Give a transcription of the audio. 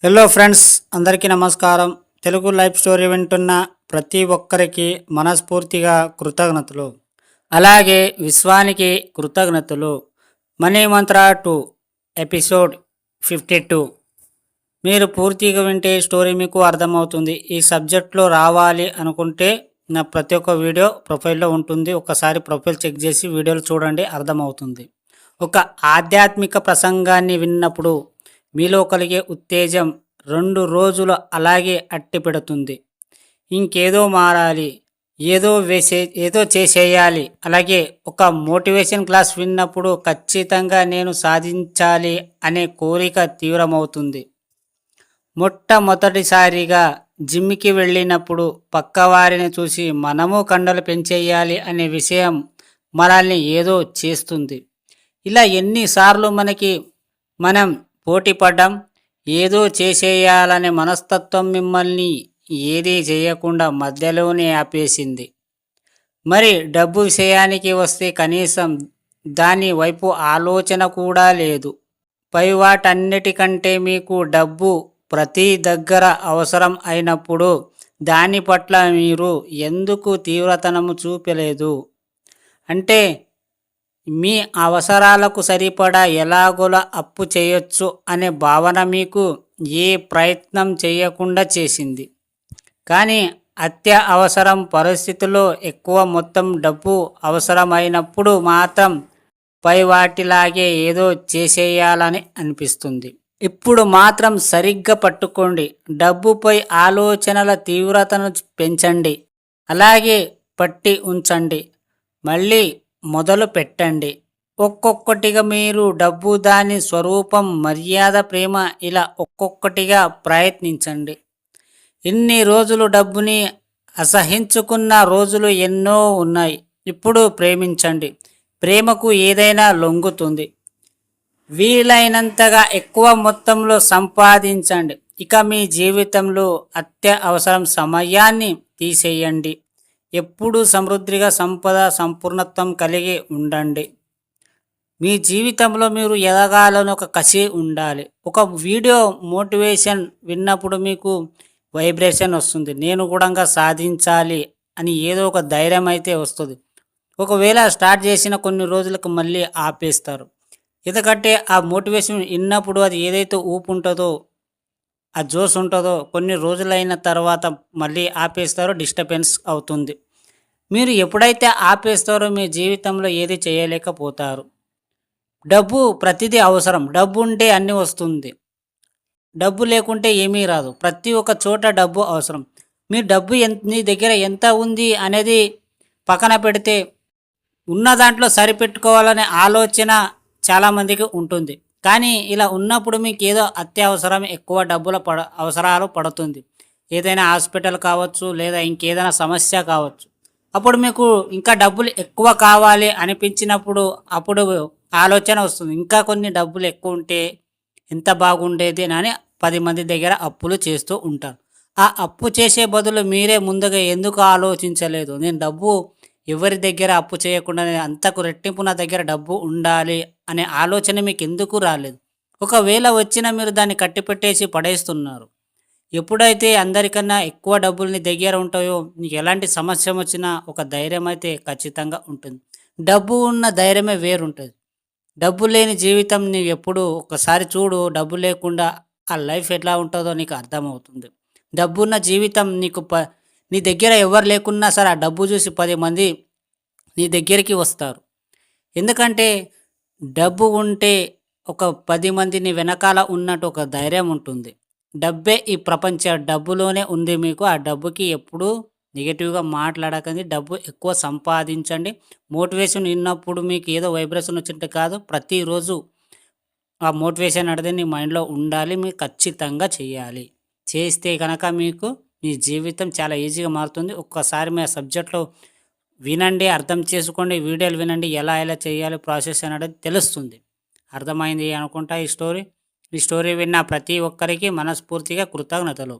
Hello friends, అందరికీ నమస్కారం. Telugu life story వింటున్న ప్రతి ఒక్కరికి మనస్ఫూర్తిగా కృతజ్ఞతలు. అలాగే విశ్వానికి కృతజ్ఞతలు. మనీ మంత్ర 2 ఎపిసోడ్ 52 మీరు పూర్తిగా వింటే స్టోరీ మీకు అర్థమవుతుంది. ఈ సబ్జెక్ట్లో రావాలి అనుకుంటే నా ప్రతి ఒక్క వీడియో ప్రొఫైల్లో ఉంటుంది. ఒకసారి ప్రొఫైల్ చెక్ చేసి వీడియోలు చూడండి, అర్థమవుతుంది. ఒక ఆధ్యాత్మిక ప్రసంగాన్ని విన్నప్పుడు మీలో కలిగే ఉత్తేజం 2 రోజులు అలాగే అట్టిపెడుతుంది. ఇంకేదో మారాలి, ఏదో చేసేయాలి. అలాగే ఒక మోటివేషన్ క్లాస్ విన్నప్పుడు ఖచ్చితంగా నేను సాధించాలి అనే కోరిక తీవ్రమవుతుంది. మొట్టమొదటిసారిగా జిమ్కి వెళ్ళినప్పుడు పక్కవారిని చూసి మనము కండలు పెంచేయాలి అనే విషయం మనల్ని ఏదో చేస్తుంది. ఇలా ఎన్నిసార్లు మనం పోటీ పడ్డాం. ఏదో చేసేయాలనే మనస్తత్వం మిమ్మల్ని ఏదీ చేయకుండా మధ్యలోనే ఆపేసింది. మరి డబ్బు విషయానికి వస్తే కనీసం దాని వైపు ఆలోచన కూడా లేదు. పై వాటన్నిటికంటే మీకు డబ్బు ప్రతి దగ్గర అవసరం అయినప్పుడు దాని పట్ల మీరు ఎందుకు తీవ్రతనము చూపలేదు? అంటే మీ అవసరాలకు సరిపడా ఎలాగోలా అప్పు చేయొచ్చు అనే భావన మీకు ఏ ప్రయత్నం చేయకుండా చేసింది. కానీ అవసరం పరిస్థితుల్లో ఎక్కువ మొత్తం డబ్బు అవసరమైనప్పుడు మాత్రం పై వాటిలాగే ఏదో చేసేయాలని అనిపిస్తుంది. ఇప్పుడు మాత్రం సరిగ్గా పట్టుకోండి. డబ్బుపై ఆలోచనల తీవ్రతను పెంచండి, అలాగే పట్టి ఉంచండి. మళ్ళీ మొదలు పెట్టండి. ఒక్కొక్కటిగా మీరు డబ్బు, దాని స్వరూపం, మర్యాద, ప్రేమ, ఇలా ఒక్కొక్కటిగా ప్రయత్నించండి. ఇన్ని రోజులు డబ్బుని అసహించుకున్న రోజులు ఎన్నో ఉన్నాయి. ఇప్పుడు ప్రేమించండి. ప్రేమకు ఏదైనా లొంగుతుంది. వీలైనంతగా ఎక్కువ మొత్తంలో సంపాదించండి. ఇక మీ జీవితంలో అవసరం సమయాన్ని తీసేయండి. ఎప్పుడూ సమృద్ధిగా సంపద, సంపూర్ణత్వం కలిగి ఉండండి. మీ జీవితంలో మీరు ఎదగాలని ఒక కసి ఉండాలి. ఒక వీడియో మోటివేషన్ విన్నప్పుడు మీకు వైబ్రేషన్ వస్తుంది. నేను కూడా సాధించాలి అని ఏదో ఒక ధైర్యం అయితే వస్తుంది. ఒకవేళ స్టార్ట్ చేసిన కొన్ని రోజులకు మళ్ళీ ఆపేస్తారు. ఎందుకంటే ఆ మోటివేషన్ విన్నప్పుడు అది ఏదైతే ఊపు ఉంటుందో, ఆ జోష్ ఉంటుందో, కొన్ని రోజులైన తర్వాత మళ్ళీ ఆపేస్తారో డిస్టర్బెన్స్ అవుతుంది. మీరు ఎప్పుడైతే ఆపేస్తారో మీ జీవితంలో ఏది చేయలేకపోతారు. డబ్బు ప్రతిదీ అవసరం. డబ్బు ఉంటే అన్నీ వస్తుంది. డబ్బు లేకుంటే ఏమీ రాదు. ప్రతి ఒక్క చోట డబ్బు అవసరం. మీ డబ్బు మీ దగ్గర ఎంత ఉంది అనేది పక్కన పెడితే ఉన్న దాంట్లో సరిపెట్టుకోవాలనే ఆలోచన చాలామందికి ఉంటుంది. కానీ ఇలా ఉన్నప్పుడు మీకు ఏదో అత్యవసరం, ఎక్కువ డబ్బుల అవసరాలు పడుతుంది. ఏదైనా హాస్పిటల్ కావచ్చు, లేదా ఇంకేదైనా సమస్య కావచ్చు. అప్పుడు మీకు ఇంకా డబ్బులు ఎక్కువ కావాలి అనిపించినప్పుడు అప్పుడు ఆలోచన వస్తుంది, ఇంకా కొన్ని డబ్బులు ఎక్కువ ఉంటే ఎంత బాగుండేది అని 10 మంది దగ్గర అప్పులు చేస్తూ ఉంటారు. ఆ అప్పు చేసే బదులు మీరే ముందుగా ఎందుకు ఆలోచించలేదు? నేను డబ్బు ఎవరి దగ్గర అప్పు చేయకుండా అంతకు రెట్టింపు నా దగ్గర డబ్బు ఉండాలి అనే ఆలోచన మీకు ఎందుకు రాలేదు? ఒకవేళ వచ్చినా మీరు దాన్ని కట్టిపెట్టేసి పడేస్తున్నారు. ఎప్పుడైతే అందరికన్నా ఎక్కువ డబ్బులు నీ దగ్గర ఉంటాయో నీకు ఎలాంటి సమస్య వచ్చినా ఒక ధైర్యం అయితే ఖచ్చితంగా ఉంటుంది. డబ్బు ఉన్న ధైర్యమే వేరుంటుంది. డబ్బు లేని జీవితం నీవు ఎప్పుడు ఒకసారి చూడు. డబ్బు లేకుండా ఆ లైఫ్ ఎట్లా ఉంటుందో నీకు అర్థమవుతుంది. డబ్బున్న జీవితం నీ దగ్గర ఎవరు లేకున్నా సరే ఆ డబ్బు చూసి 10 మంది నీ దగ్గరికి వస్తారు. ఎందుకంటే డబ్బు ఉంటే ఒక 10 మంది నీ వెనకాల ఉన్నట్టు ఒక ధైర్యం ఉంటుంది. డబ్బే ఈ ప్రపంచం. డబ్బులోనే ఉంది మీకు. ఆ డబ్బుకి ఎప్పుడూ నెగిటివ్గా మాట్లాడకండి. డబ్బు ఎక్కువ సంపాదించండి. మోటివేషన్ విన్నప్పుడు మీకు ఏదో వైబ్రేషన్ వచ్చినట్టు కాదు. ప్రతిరోజు ఆ మోటివేషన్ అనేది నీ మైండ్లో ఉండాలి. మీరు ఖచ్చితంగా చేయాలి. చేస్తే కనుక మీకు మీ జీవితం చాలా ఈజీగా మారుతుంది. ఒక్కసారి మీ సబ్జెక్ట్లో వినండి, అర్థం చేసుకోండి, వీడియోలు వినండి, ఎలా చేయాలి ప్రాసెస్ అనేది తెలుస్తుంది. అర్థమైంది అనుకుంటా ఈ స్టోరీ విన్న ప్రతి ఒక్కరికి మనస్ఫూర్తిగా కృతజ్ఞతలు.